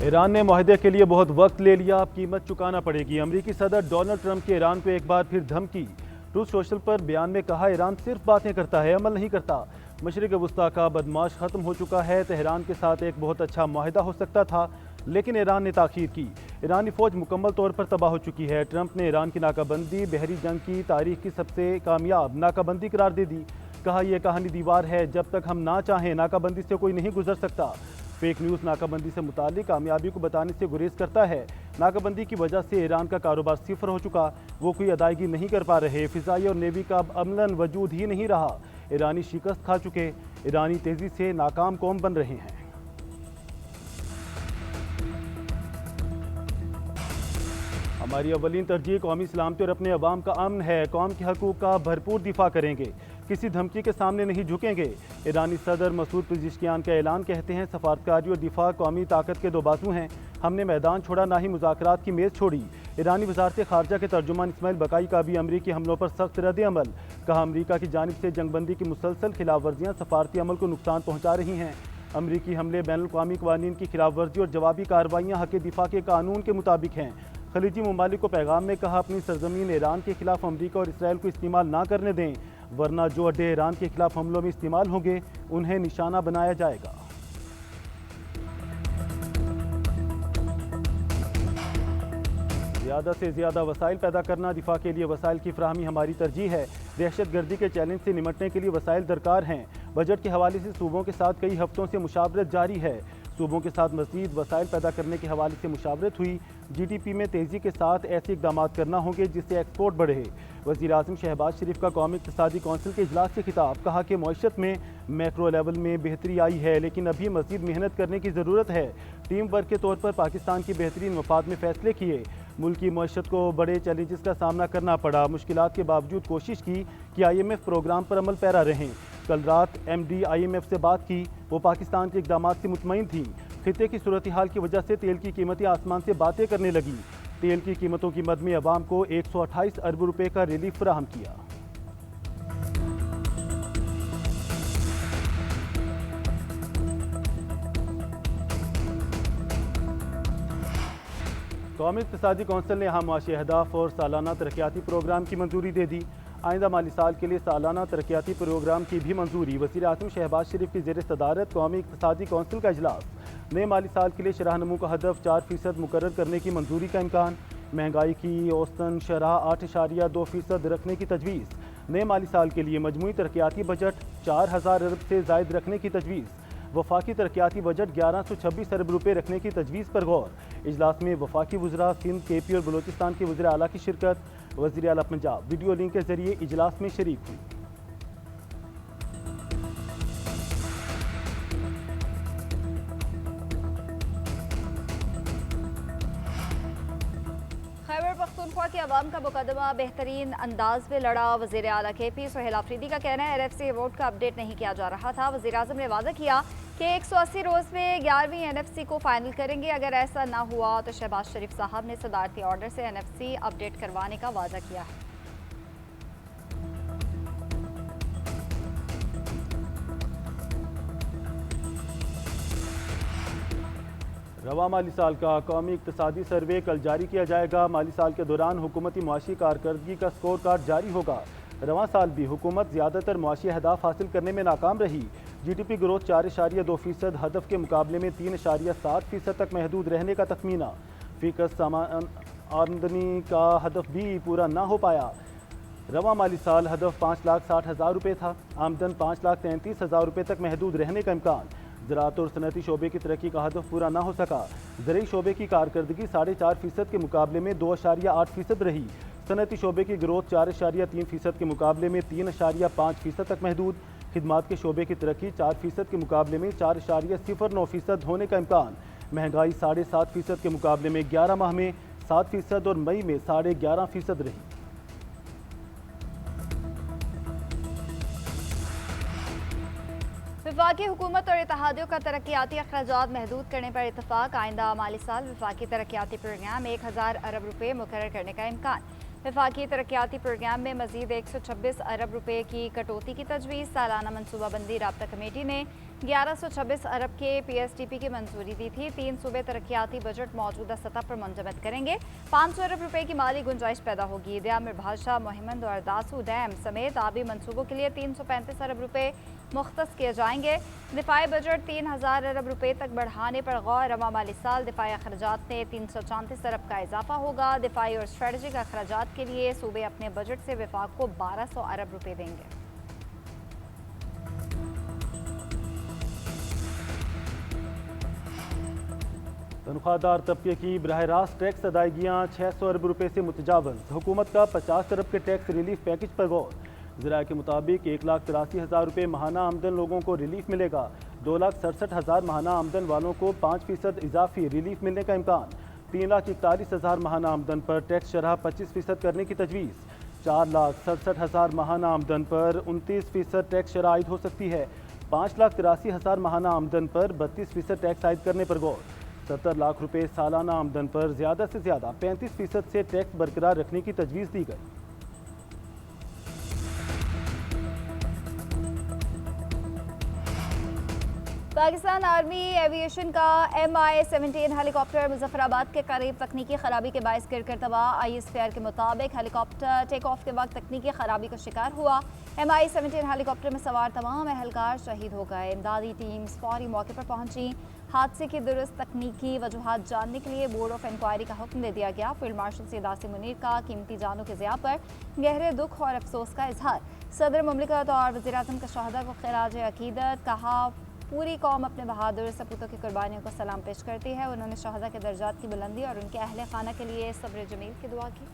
Iran ने मुआहदे के लिए बहुत वक्त ले लिया, अब कीमत चुकाना पड़ेगी। अमरीकी सदर डोनाल्ड ट्रंप की ईरान को एक बार फिर धमकी। ट्रूथ सोशल पर बयान में कहा, ईरान सिर्फ बातें करता है, अमल नहीं करता। मशरिक वस्ता का बदमाश खत्म हो चुका है। तेहरान के साथ एक बहुत अच्छा मुआहदा हो सकता था, लेकिन ईरान ने ताखीर की। ईरानी फौज मुकम्मल तौर पर तबाह हो चुकी है। ट्रंप ने ईरान की नाकाबंदी बहरी जंग की तारीख की सबसे कामयाब नाकाबंदी करार दे दी। कहा, यह कहानी दीवार है, जब तक हम ना चाहें नाकाबंदी से कोई नहीं गुजर सकता। फेक न्यूज़ नाकाबंदी से मुतालिक कामयाबी को बताने से गुरेज करता है। नाकाबंदी की वजह से ईरान का कारोबार सिफर हो चुका, वो कोई अदायगी नहीं कर पा रहे। फ़िज़ाई और नेवी का अब अमलन वजूद ही नहीं रहा। ईरानी शिकस्त खा चुके, ईरानी तेज़ी से नाकाम कौम बन रहे हैं। हमारी अवलीन तरजीह कौमी सलामती और अपने अवाम का अमन है। कौम के हकूक़ का भरपूर दिफा करेंगे, किसी धमकी के सामने नहीं झुकेंगे। ईरानी सदर मसूद पेज़ेश्कियान का ऐलान। कहते हैं, सफारतकारी और दिफा कौमी ताकत के दो बाजू हैं। हमने मैदान छोड़ा, ना ही मुज़ाकरात की मेज़ छोड़ी। ईरानी वज़ारत ख़ारजा के तर्जुमान इस्माइल बकाई का भी अमरीकी हमलों पर सख्त रद्द अमल। कहा, अमरीका की जानिब से जंगबंदी की मुसलसल खिलाफ वर्जियाँ सफारती अमल को नुकसान पहुँचा रही हैं। अमरीकी हमले बैनुल-अक़वामी क़वानीन की खिलाफ वर्जी और जवाबी कार्रवाइयाँ हक़ दिफा के कानून के मुताबिक हैं। खलीजी ममालिक को पैगाम में कहा, अपनी सरजमीन ईरान के खिलाफ अमरीका और इसराइल को इस्तेमाल ना करने दें, वरना जो अड्डे ईरान के खिलाफ हमलों में इस्तेमाल होंगे उन्हें निशाना बनाया जाएगा। ज़्यादा से ज़्यादा वसाइल पैदा करना, दिफा के लिए वसाइल की फराहमी हमारी तरजीह है। दहशत गर्दी के चैलेंज से निमटने के लिए वसाइल दरकार हैं। बजट के हवाले से सूबों के साथ कई हफ्तों से मुशावरत जारी है। सूबों के साथ मज़ीद वसाइल पैदा करने के हवाले से मुशावरत हुई। GDP में तेज़ी के साथ ऐसे इक़दाम करना होंगे जिससे एक्सपोर्ट बढ़े। वज़ीर आज़म शहबाज शरीफ का कौमी इक़्तिसादी कौंसिल के इजलास से खिताब। कहा कि मईशत में मैक्रो लेवल में बेहतरी आई है, लेकिन अभी मज़ीद मेहनत करने की ज़रूरत है। टीम वर्क के तौर पर पाकिस्तान की बेहतरीन मफाद में फ़ैसले किए। मुल्क की मईशत को बड़े चैलेंजेस का सामना करना पड़ा। मुश्किलात के बावजूद कोशिश की कि IMF प्रोग्राम पर अमल पैरा रहें। कल रात MD IMF से बात की, वो पाकिस्तान के इक़दामात से मुतमईन थी। खित्ते की सूरत हाल की वजह से तेल की कीमतें आसमान से बातें करने लगी। तेल की कीमतों की मद में अवाम को 128 अरब रुपए का रिलीफ फराहम किया। कौमी इक़्तिसादी कौंसिल ने अहम माशी अहदाफ और सालाना तरक्याती प्रोग्राम की मंजूरी दे दी। आइंदा माली साल के लिए सालाना तरक्याती प्रोग्राम की भी मंजूरी। वज़ीर आज़म शहबाज शरीफ की ज़ेर सदारत कौमी इक़्तिसादी कौंसिल का इजलास। नए माली साल के लिए शरह नमू का हदफ 4% मुकर्रर करने की मंजूरी का इम्कान। महंगाई की औसतन शरह 8.2% रखने की तजवीज़। नए माली साल के लिए मजमूई तरक्याती बजट 4000 अरब से ज़ायद रखने की तजवीज़। वफाकी तरक्याती बजट 1126 अरब रुपये रखने की तजवीज़ पर गौर। इजलास में वफाकी वज़रा सिंध, KP और बलोचिस्तान के वज़ीर आला की शिरकत। वज़ीर आला पंजाब वीडियो लिंक के जरिए इजलास में शरीक हुई। खैबर पख्तूनख्वा के अवाम का मुकदमा बेहतरीन अंदाज में लड़ा। वज़ीर आला KP सोहेल आफरीदी का कहना है, NFC अवार्ड का अपडेट नहीं किया जा रहा था। वज़ीर आज़म ने वादा किया कि 180 रोज़ में 11वीं NFC को फाइनल करेंगे। अगर ऐसा ना हुआ तो शहबाज शरीफ साहब ने सदारती ऑर्डर से NFC अपडेट करवाने का वादा किया है। रवा माली साल का कौमी इक़्तिसादी सर्वे कल जारी किया जाएगा। माली साल के दौरान हुकूमती मुआशी कारकर्दगी का स्कोर कार्ड जारी होगा। रवा साल भी हुकूमत ज़्यादातर मुआशी अहदाफ हासिल करने में नाकाम रही। GDP ग्रोथ 4.2%, हदफ के मुकाबले में 3.7% तक महदूद रहने का तखमीना। फ़ीसद सामान आमदनी का हदफ भी पूरा ना हो पाया। रवा माली साल हदफ 5,60,000 रुपये था, आमदन 5,33,000 रुपये तक महदूद रहने का इम्कान। ज़राअत और सनती शोबे की तरक्की का हदफ पूरा ना हो सका। ज़रूरी शोबे की कारकर्दगी 4.5% के मुकाबले में 2.8% रही। सनती शोबे की ग्रोथ 4.3% के मुकाबले में 3.5% तक महदूद। खिदमात के शोबे की तरक्की 4% के मुकाबले में 4.09% होने का इम्कान। महंगाई 7.5% के मुकाबले में 11 माह में 7% और मई में 11.5% रही। वफाकी हुकूमत और इत्तेहादियों का तरक्याती अखराजात महदूद करने पर इतफाक। आइंदा माली साल वफाकी तरक्याती प्रोग्राम 1000 अरब रुपये मुकर्रर करने का इम्कान। वफाकी तरक्याती प्रोग्राम में मजीद 126 अरब रुपए की कटौती की तजवीज़। सालाना मनसूबाबंदी राब्ता कमेटी ने 1126 अरब के PSTP की मंजूरी दी थी। 3 सूबे तरक्याती बजट मौजूदा सतह पर मुंजमद करेंगे। 500 अरब रुपए की माली गुंजाइश पैदा होगी। दयामिर भाषा, मोहिमंद और दासू डैम समेत आबी मनसूबों के लिए 335 अरब रुपए मुख्तस किए जाएंगे। दिफाई बजट 3000 अरब रुपए तक बढ़ाने पर गौर। रवा माली साल दिफाई अखराजात में 334 अरब का इजाफा होगा। दिफाई और स्ट्रेटजिक अखराजात के लिए सूबे अपने बजट से विफाक को 1200 अरब रुपए देंगे। तनख्वाहदार तबके की बराह रास्त टैक्स अदायगियाँ 600 अरब रुपए से मुतजावज़। हुकूमत का 50 अरब के टैक्स रिलीफ पैकेज पर गौर। ज़राए के मुताबिक 1,83,000 रुपये महाना आमदन लोगों को रिलीफ मिलेगा। 2,67,000 महाना आमदन वालों को 5% इजाफी रिलीफ मिलने का इम्कान। 3,41,000 महाना आमदन पर टैक्स शरह 25% करने की तजवीज़। 4,67,000 महाना आमदन पर 29% टैक्स शरह आयद हो सकती है। 5,83,000 महाना आमदन पर 32% टैक्स आयद करने पर गौर। 70 लाख रुपए सालाना आमदन पर ज़्यादा से ज़्यादा 35% से टैक्स बरकरार रखने की तजवीज़ दी गई। पाकिस्तान आर्मी एविएशन का MI-17 हेलीकॉप्टर मुजफ्फराबाद के करीब तकनीकी खराबी के बायस गिरकर तबाह। ISPR के मुताबिक हेलीकॉप्टर टेक ऑफ के वक्त तकनीकी खराबी का शिकार हुआ। MI-17 हेलीकॉप्टर में सवार तमाम एहलकार शहीद हो गए। इमदादी टीम्स फौरी मौके पर पहुंची। हादसे की दुरुस्त तकनीकी वजूहात जानने के लिए बोर्ड ऑफ इंक्वायरी का हुक्म दे दिया गया। फील्ड मार्शल सैयद आसिम मुनीर का कीमती जानों के ज़िया पर गहरे दुख और अफसोस का इजहार। सदर मुमलिकत और वज़ीर आज़म का शहदा को खिराज अकीदत। कहा, पूरी कौम अपने बहादुर सपूतों की कुर्बानियों को सलाम पेश करती है। उन्होंने शहदा के दर्जात की बुलंदी और उनके अहले खाना के लिए सब्र जमील की दुआ की।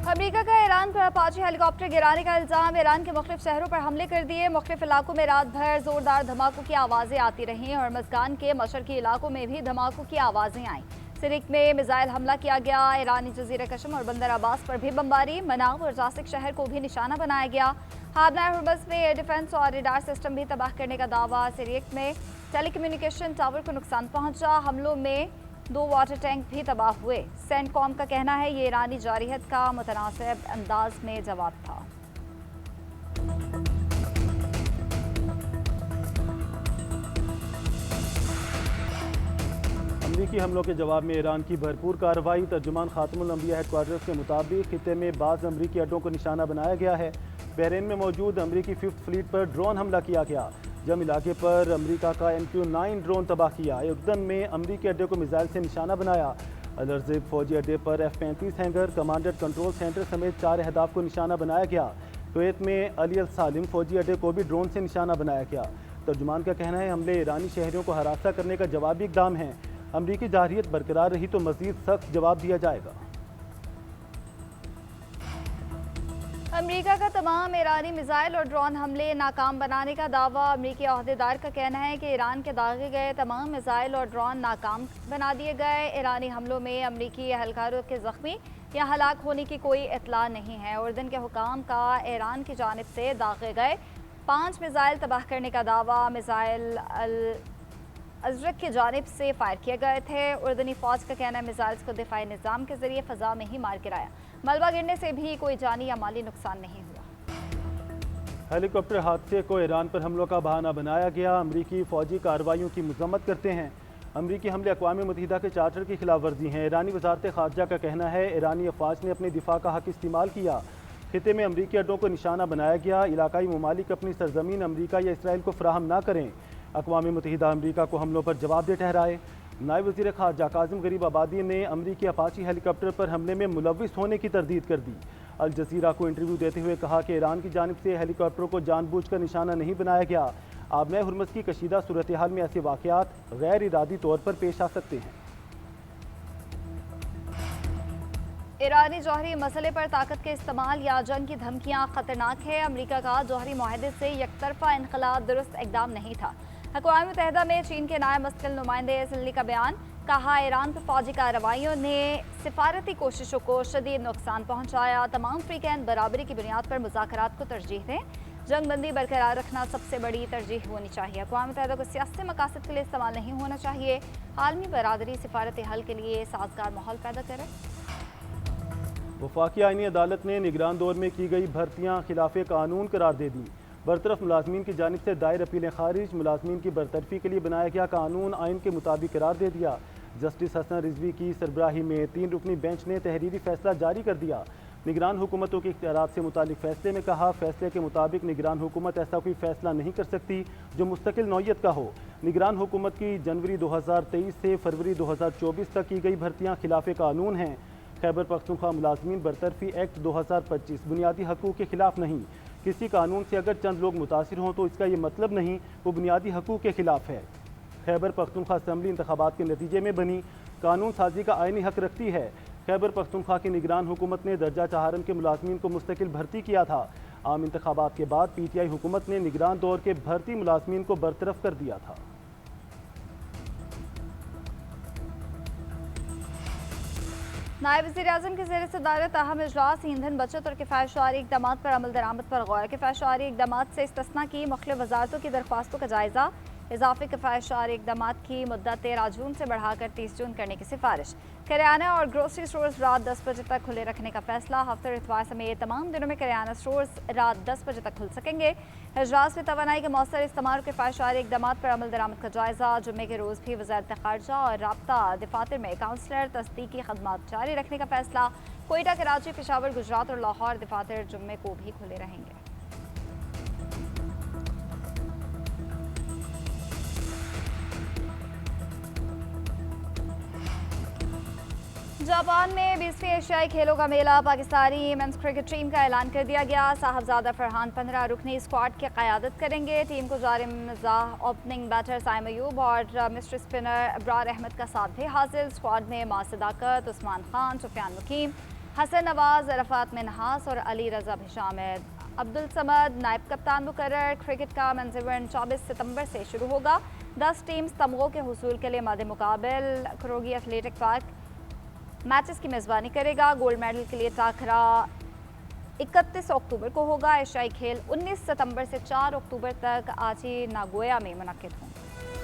अमेरिका का ईरान पर अपाचे हेलीकॉप्टर गिराने का इल्ज़ाम। ईरान के मुख्तलिफ शहरों पर हमले कर दिए। मुख्तलिफ इलाकों में रात भर जोरदार धमाकों की आवाज़ें आती रहीं और मस्कान के मशरकी इलाकों में भी धमाकों की आवाज़ें आईं। सिरिक में मिसाइल हमला किया गया। ईरानी जजीरा कशम और बंदर अब्बास पर भी बमबारी। मनाव और जासिक शहर को भी निशाना बनाया गया। हाबना हुर्मस में एयर डिफेंस और रडार सिस्टम भी तबाह करने का दावा। सिरिक में टेलीकम्युनिकेशन टावर को नुकसान पहुंचा। हमलों में 2 वाटर टैंक भी तबाह हुए। सेंटकॉम का कहना है ये ईरानी जारियत का मुतनासिब अंदाज में जवाब था। अमरीकी हमलों के जवाब में ईरान की भरपूर कार्रवाई। तर्जुमान खातमुल अंबिया हेडक्वार्टर्स के मुताबिक खिते में बाज़ अमरीकी अड्डों को निशाना बनाया गया है। बहरीन में मौजूद अमरीकी 5th फ्लीट पर ड्रोन हमला किया गया। जम इलाके पर अमरीका का MQ-9 ड्रोन तबाह किया। उर्दन में अमरीकी अड्डे को मिसाइल से निशाना बनाया। अलर्जिब फौजी अड्डे पर F-35 hanger, commanded control centre समेत 4 अहदाफ को निशाना बनाया गया। कुवैत में अली अल सालिम फौजी अड्डे को भी ड्रोन से निशाना बनाया गया। तर्जुमान का कहना है हमले ईरानी शहरियों को हरासा करने का जवाबी इकदाम है। अमरीकी जारहियत बरकरार रही तो मजीद सख्त जवाब दिया जाएगा। अमेरिका का तमाम ईरानी मिसाइल और ड्रोन हमले नाकाम बनाने का दावा। अमेरिकी अहदेदार का कहना है कि ईरान के दागे गए तमाम मिसाइल और ड्रोन नाकाम बना दिए गए। ईरानी हमलों में अमेरिकी एहलकारों के जख्मी या हलाक होने की कोई इतला नहीं है। उर्दन के हुकाम का ईरान की जानिब से दागे गए 5 मिसाइल तबाह करने का दावा। मिसाइल अजरक की जानिब से फायर किए गए थे। उर्दनी फौज का कहना है मिसाइल्स को दिफाई निज़ाम के जरिए फ़ज़ा में ही मार गिराया। मलबा गिरने से भी कोई जानी या माली नुकसान नहीं हुआ। हेलीकॉप्टर हादसे को ईरान पर हमलों का बहाना बनाया गया। अमरीकी फ़ौजी कार्रवाइयों की मजम्मत करते हैं। अमरीकी हमले अक़वाम मुत्तहिदा के चार्टर की खिलाफ वर्जी हैं। ईरानी वज़ारत ख़ारजा का कहना है ईरानी अफ़वाज ने अपने दिफा का हक़ इस्तेमाल किया। खिते में अमरीकी अड्डों को निशाना बनाया गया। इलाकाई ममालिक अपनी सरजमीन अमरीका या इसराइल को फराहम ना करें। अक़वाम मुत्तहिदा अमरीका को हमलों पर जवाबदेह ठहराए। नायब वज़ीर ख़ारजा काज़िम गरीब आबादी ने अमरीकी अपाची हेलीकॉप्टर पर हमले में मुलव्विस होने की तरदीद कर दी। अल जज़ीरा को इंटरव्यू देते हुए कहा कि ईरान की जानिब से हेलीकॉप्टर को जानबूझकर निशाना नहीं बनाया गया। आबना हुर्मस की कशीदा सूरत हाल में ऐसे वाक़यात गैर इरादी तौर पर पेश आ सकते हैं। ईरानी जौहरी मसले पर ताकत के इस्तेमाल या जंग की धमकियाँ ख़तरनाक है। अमरीका का जौहरी मुआहदे से यकतरफा इनक़लाब दुरुस्त इक़दाम नहीं था। अक़वाम मुत्तहिदा में चीन के नायब मुस्तकिल नुमाइंदे सिल्ली का बयान। कहा ईरान पर फौजी कार्रवाइयों ने सिफारती कोशिशों को शदीद नुकसान पहुँचाया। तमाम फ्रीकैन बराबरी की बुनियाद पर मुज़ाकरात को तरजीह दें। जंगबंदी बरकरार रखना सबसे बड़ी तरजीह होनी चाहिए। अक़वाम मुत्तहिदा को सियासी मकासद के लिए इस्तेमाल नहीं होना चाहिए। आलमी बरादरी सिफारत हल के लिए साजगार माहौल पैदा करे। वफाकी आईनी अदालत ने निगरान दौर में की गई भर्तियाँ खिलाफ कानून करार दे दी। बरतरफ मुलाजमीन की जानिब से दायर अपीलें खारिज, मुलाजमीन की बरतरफी के लिए बनाया गया कानून आइन के मुताबिक करार दे दिया। जस्टिस हसन रिजवी की सरबराही में 3 रुकनी बेंच ने तहरीरी फैसला जारी कर दिया। निगरान हुकूमतों के इख्तियारात से मुतालिक फैसले में कहा, फैसले के मुताबिक निगरान हुकूमत ऐसा कोई फैसला नहीं कर सकती जो मुस्तकिल नौयत का हो। निगरान हुकूमत की जनवरी 2023 से फरवरी 2024 तक की गई भर्तियाँ खिलाफ कानून हैं। खैबर पख्तूनख्वा मुलाजमीन बरतरफी एक्ट 2025 बुनियादी हकूक़ के खिलाफ नहीं। किसी कानून से अगर चंद लोग मुतासिर हों तो इसका ये मतलब नहीं वो बुनियादी हकूक़ के खिलाफ है। खैबर पख्तूनख्वा असम्बली इंतखाबात के नतीजे में बनी कानून साजी का आइनी हक रखती है। खैबर पख्तूनख्वा की निगरान हुकूमत ने दर्जा चहारम के मुलाजमीन को मुस्तकिल भर्ती किया था। आम इंतखाबात के बाद PTI हुकूमत ने निगरान दौर के भर्ती मुलाजमीन को बरतरफ कर दिया था। नायब वज़ीर-ए-आज़म की ज़ेर सदारत अहम इजलास ईंधन बचत और किफ़ायतशारी इक़दामात पर अमल दरामद पर गौर। किफ़ायतशारी इक़दामात से इस्तिस्ना की मुख्तलिफ़ वज़ारतों की दरख्वास्तों का जायज़ा। इजाफी किफ़ायतशारी इक़दामात की मुद्दत 13 जून से बढ़ाकर 30 जून करने की सिफारिश। करियाना और ग्रोसरी स्टोर्स रात 10 बजे तक खुले रखने का फैसला। हफ्ते और इतवार समेत तमाम दिनों में करियाना स्टोर्स रात 10 बजे तक खुल सकेंगे। इजलास में तवानाई के मौसर इस्तेमाल और किफ़ायतशारी इक़दामात पर अमल दरामद का जायज़ा। जुम्मे के रोज़ भी वज़ारत ख़ारजा और राब्ता दफातर में काउंसलर तस्दीकी खदमात जारी रखने का फैसला। कोयटा, कराची, पेशावर, गुजरात और लाहौर दफातर जुम्मे को भी खुले रहेंगे। जापान में 20वीं एशियाई खेलों का मेला। पाकिस्तानी मेंस क्रिकेट टीम का ऐलान कर दिया गया। साहबजादा फरहान 15 रुकनी स्क्वाड की क़यादत करेंगे। टीम को जारिम मिज़ाह, ओपनिंग बैटर साइम अयूब और मिस्ट्री स्पिनर अब्रार अहमद का साथ भी हासिल। स्क्वाड में मां सदाकत, उस्मान खान, सुफियान मुकीम, हसन नवाज, अरफात मिनहास और अली रजा भी शामिल। अब्दुल समद नायब कप्तान मुकर्रर। क्रिकेट का मेंस इवेंट 24 सितंबर से शुरू होगा। 10 टीम्स तमगों के हुसूल के लिए मद मुकाबिल। करोगी एथलेटिक पार्क मैचेस की मेज़बानी करेगा। गोल्ड मेडल के लिए टाकरा 31 अक्टूबर को होगा। एशियाई खेल 19 सितंबर से 4 अक्टूबर तक आची नागोया में मुनक्किद होंगे।